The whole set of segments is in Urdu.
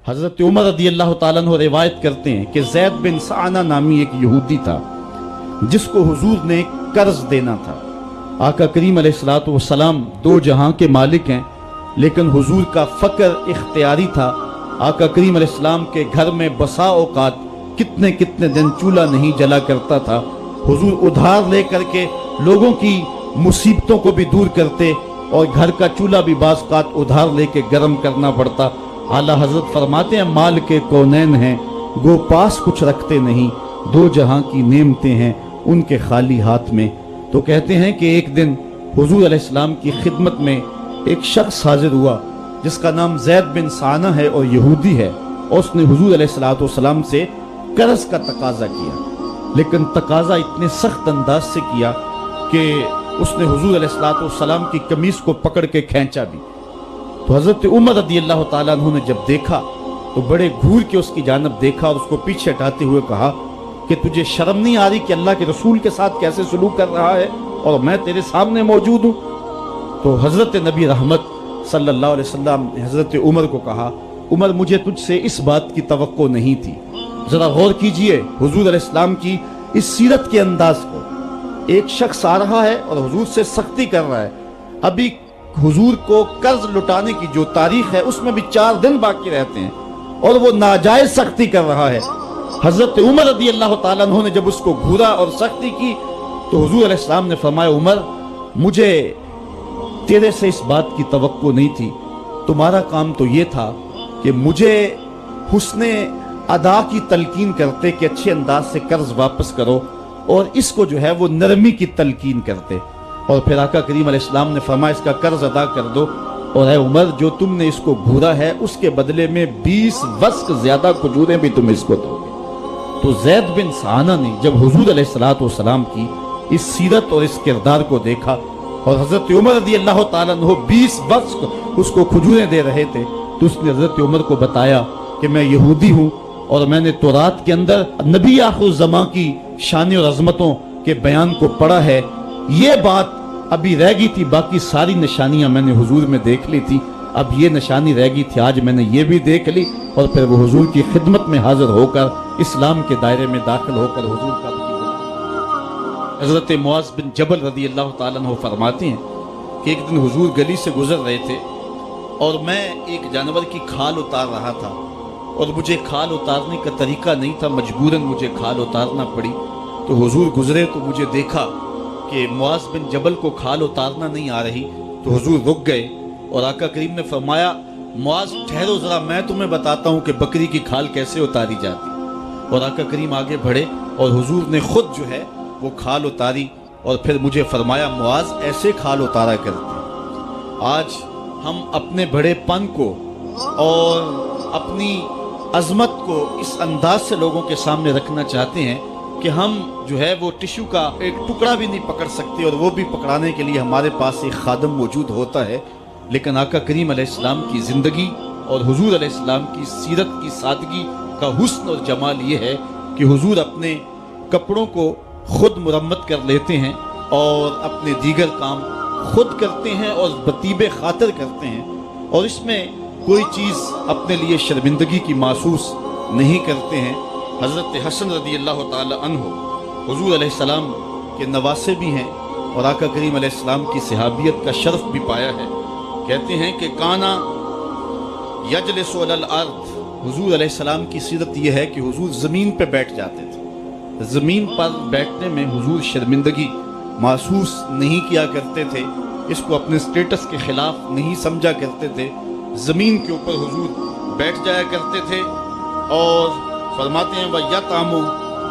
حضرت عمر رضی اللہ تعالیٰ عنہ روایت کرتے ہیں کہ زید بن سعنہ نامی ایک یہودی تھا جس کو حضور نے قرض دینا تھا۔ آقا کریم علیہ السلام دو جہاں کے مالک ہیں، لیکن حضور کا فقر اختیاری تھا۔ آقا کریم علیہ السلام کے گھر میں بسا اوقات کتنے دن چولہا نہیں جلا کرتا تھا۔ حضور ادھار لے کر کے لوگوں کی مصیبتوں کو بھی دور کرتے، اور گھر کا چولہا بھی بعض اوقات ادھار لے کے گرم کرنا پڑتا۔ اعلیٰ حضرت فرماتے ہیں مال کے کونین ہیں گو پاس کچھ رکھتے نہیں، دو جہاں کی نعمتیں ہیں ان کے خالی ہاتھ میں۔ تو کہتے ہیں کہ ایک دن حضور علیہ السلام کی خدمت میں ایک شخص حاضر ہوا جس کا نام زید بن سعنہ ہے اور یہودی ہے، اور اس نے حضور علیہ السلام سے قرض کا تقاضا کیا، لیکن تقاضا اتنے سخت انداز سے کیا کہ اس نے حضور علیہ السلام کی قمیص کو پکڑ کے کھینچا بھی۔ تو حضرت عمر رضی اللہ تعالیٰ عنہ نے جب دیکھا تو بڑے گھور کے اس کی جانب دیکھا اور اس کو پیچھے ہٹاتے ہوئے کہا کہ تجھے شرم نہیں آ رہی کہ اللہ کے رسول کے ساتھ کیسے سلوک کر رہا ہے اور میں تیرے سامنے موجود ہوں؟ تو حضرت نبی رحمت صلی اللہ علیہ وسلم نے حضرت عمر کو کہا عمر مجھے تجھ سے اس بات کی توقع نہیں تھی۔ ذرا غور کیجئے حضور علیہ السلام کی اس سیرت کے انداز کو۔ ایک شخص آ رہا ہے اور حضور سے سختی کر رہا ہے، ابھی حضور کو قرض لٹانے کی جو تاریخ ہے اس میں بھی 4 دن باقی رہتے ہیں، اور وہ ناجائز سختی کر رہا ہے۔ حضرت عمر رضی اللہ تعالیٰ عنہ نے جب اس کو گھورا اور سختی کی تو حضور علیہ السلام نے فرمایا عمر مجھے تیرے سے اس بات کی توقع نہیں تھی، تمہارا کام تو یہ تھا کہ مجھے حسن ادا کی تلقین کرتے کہ اچھے انداز سے قرض واپس کرو، اور اس کو جو ہے وہ نرمی کی تلقین کرتے، اور پھر آقا کریم علیہ السلام نے فرمایا اس کا قرض ادا کر دو، اور اے عمر جو تم نے اس کو گھورا ہے اس کے بدلے میں 20 وسق زیادہ کھجوریں بھی تم اس کو دو گے۔ تو زید بن سعنہ نے جب حضور علیہ السلام کی اس سیرت اور اس کردار کو دیکھا، اور حضرت عمر رضی اللہ تعالیٰ عنہ 20 وسق اس کو کھجوریں دے رہے تھے، تو اس نے حضرت عمر کو بتایا کہ میں یہودی ہوں اور میں نے تورات کے اندر نبی آخر الزمان کی شان اور عظمتوں کے بیان کو پڑھا ہے، یہ بات ابھی رہ گئی تھی، باقی ساری نشانیاں میں نے حضور میں دیکھ لی تھی، اب یہ نشانی رہ گئی تھی، آج میں نے یہ بھی دیکھ لی۔ اور پھر وہ حضور کی خدمت میں حاضر ہو کر اسلام کے دائرے میں داخل ہو کر حضور کا حضرت معاذ بن جبل رضی اللہ تعالیٰ عنہ فرماتے ہیں کہ ایک دن حضور گلی سے گزر رہے تھے اور میں ایک جانور کی کھال اتار رہا تھا، اور مجھے کھال اتارنے کا طریقہ نہیں تھا، مجبوراً مجھے کھال اتارنا پڑی۔ تو حضور گزرے تو مجھے دیکھا کہ معاذ بن جبل کو کھال اتارنا نہیں آ رہی، تو حضور رک گئے اور آقا کریم نے فرمایا معاذ ٹھہرو ذرا میں تمہیں بتاتا ہوں کہ بکری کی کھال کیسے اتاری جاتی۔ اور آقا کریم آگے بڑھے اور حضور نے خود جو ہے وہ کھال اتاری، اور پھر مجھے فرمایا معاذ ایسے کھال اتارا کرتے ہیں۔ آج ہم اپنے بڑے پن کو اور اپنی عظمت کو اس انداز سے لوگوں کے سامنے رکھنا چاہتے ہیں کہ ہم جو ہے وہ ٹشو کا ایک ٹکڑا بھی نہیں پکڑ سکتے، اور وہ بھی پکڑانے کے لیے ہمارے پاس ایک خادم موجود ہوتا ہے۔ لیکن آقا کریم علیہ السلام کی زندگی اور حضور علیہ السلام کی سیرت کی سادگی کا حسن اور جمال یہ ہے کہ حضور اپنے کپڑوں کو خود مرمت کر لیتے ہیں اور اپنے دیگر کام خود کرتے ہیں اور بطیب خاطر کرتے ہیں، اور اس میں کوئی چیز اپنے لیے شرمندگی کی محسوس نہیں کرتے ہیں۔ حضرت حسن رضی اللہ تعالی عنہ حضور علیہ السلام کے نواسے بھی ہیں اور آقا کریم علیہ السلام کی صحابیت کا شرف بھی پایا ہے۔ کہتے ہیں کہ کانا یجلس علی الارض، حضور علیہ السلام کی سیرت یہ ہے کہ حضور زمین پہ بیٹھ جاتے تھے، زمین پر بیٹھنے میں حضور شرمندگی محسوس نہیں کیا کرتے تھے، اس کو اپنے سٹیٹس کے خلاف نہیں سمجھا کرتے تھے، زمین کے اوپر حضور بیٹھ جایا کرتے تھے، اور فرماتے ہیں وَيَطْعَمُ،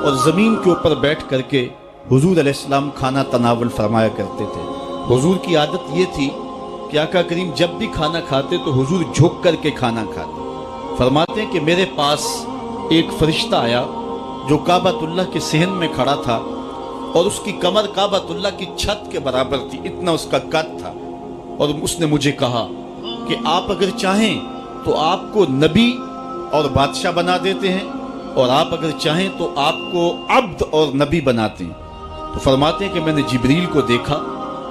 اور زمین کے اوپر بیٹھ کر کے حضور علیہ السلام کھانا تناول فرمایا کرتے تھے۔ حضور کی عادت یہ تھی کہ آقا کریم جب بھی کھانا کھاتے تو حضور جھک کر کے کھانا کھاتے۔ فرماتے ہیں کہ میرے پاس ایک فرشتہ آیا جو کعبۃ اللہ کے صحن میں کھڑا تھا، اور اس کی کمر کعبۃ اللہ کی چھت کے برابر تھی، اتنا اس کا قد تھا، اور اس نے مجھے کہا کہ آپ اگر چاہیں تو آپ کو نبی اور بادشاہ بنا دیتے ہیں، اور آپ اگر چاہیں تو آپ کو عبد اور نبی بناتے ہیں۔ تو فرماتے ہیں کہ میں نے جبریل کو دیکھا